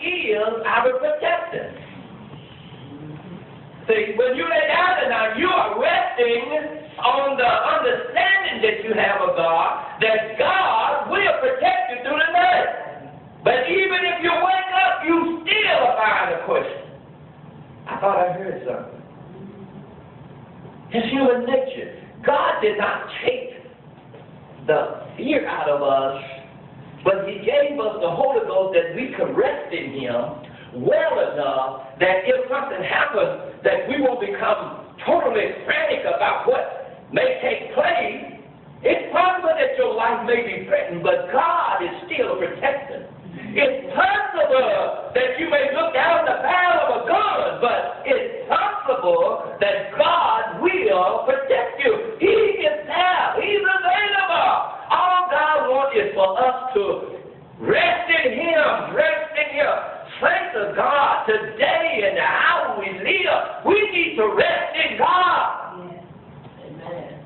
is our protector. See, when you lay down tonight, you are resting on the understanding that you have of God, that God will protect you through the night. But even if you wake up, you still find a question. I thought I heard something. It's human nature. God did not take the fear out of us, but He gave us the Holy Ghost that we could rest in Him well enough that if something happens, that we won't become totally frantic about what may take place. It's possible that your life may be threatened, but God is still a protector. It's possible that you may look down the barrel of a gun, but it's possible that God will protect you. He is there. He's available. All God wants is for us to rest in Him, rest in Him. Thank the God, today and the hour we live, we need to rest in God. Yes. Amen.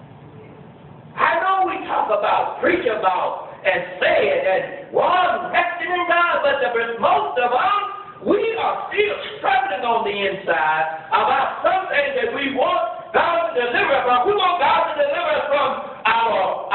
I know we talk about, preach about, and say it, and one resting in God, but most of us, we are still struggling on the inside about something that we want God to deliver us from. We want God to deliver us from our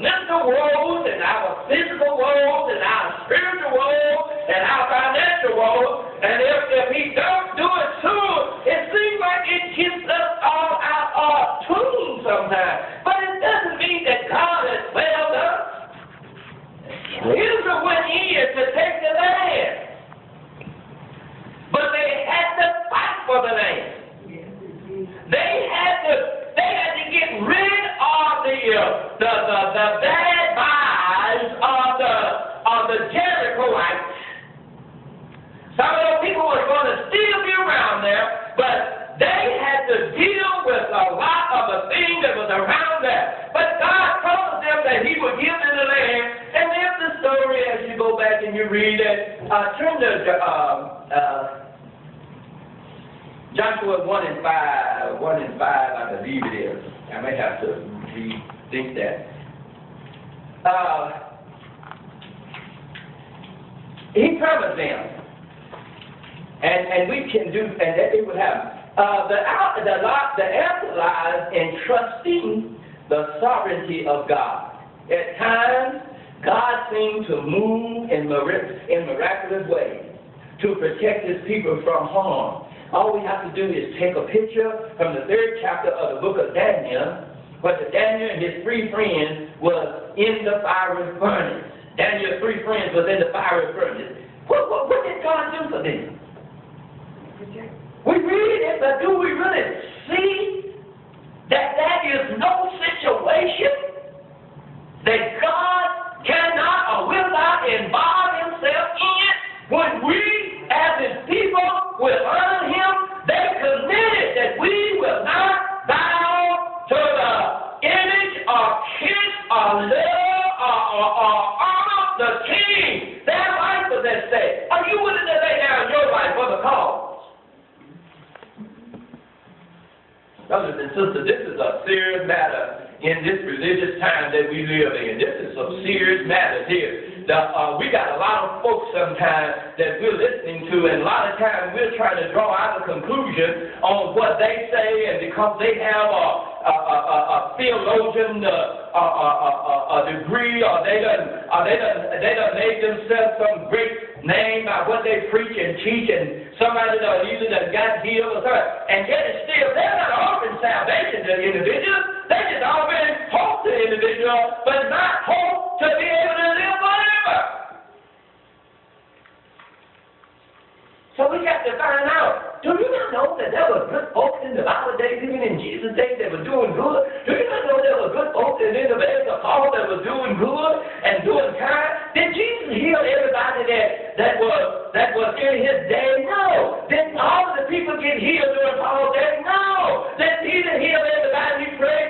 mental woes and our physical woes and our spiritual woes and our financial woes. And if He don't do it soon, it seems like it gets us all out of tune sometimes. But it doesn't mean that God has failed us. Israel went in to take the land, but they had to fight for the land. They had to get rid of the bad vibes of the Jerichoites. Some of those people were going to still be around there, but they had to deal with a lot of the things that was around there. But God told them that He would give them the land. And there's the story as you go back and you read it. Turn to Joshua 1 and 5, I believe it is. I may have to rethink that. He promised them, and we can do, and that it would happen. The answer lies in trusting the sovereignty of God. At times, God seems to move in miraculous ways to protect His people from harm. All we have to do is take a picture from the 3rd chapter of the book of Daniel, where Daniel and his 3 friends was in the fiery furnace. Daniel's 3 friends was in the fiery furnace. What did God do for them? We read it, but do we really see that is no situation that God cannot or will not involve Himself in? When we, as His people, will honor Him, they committed that we will not bow to the image or kiss or love or honor the King. Their life was at stake. Are you willing to lay down your life for the cause? Brothers and sisters, this is a serious matter in this religious time that we live in. This is some serious matters here. We got a lot of folks sometimes that we're listening to, and a lot of times we're trying to draw out a conclusion on what they say, and because they have a theologian a degree, or they done made themselves some great name by what they preach and teach, and somebody that either done got healed or something, and yet it's still, they're not offering salvation to the individual. They just offering hope to the individual, but not hope to be able to live forever. So we got to find out, do you not know that there were good folks in the Bible days, even in Jesus' days, that were doing good? Do you not know there were good folks in the days of Paul that were doing good and doing kind? Did Jesus heal everybody that was in His day? No. Did all of the people get healed during Paul's day? No. Did Peter heal everybody he prayed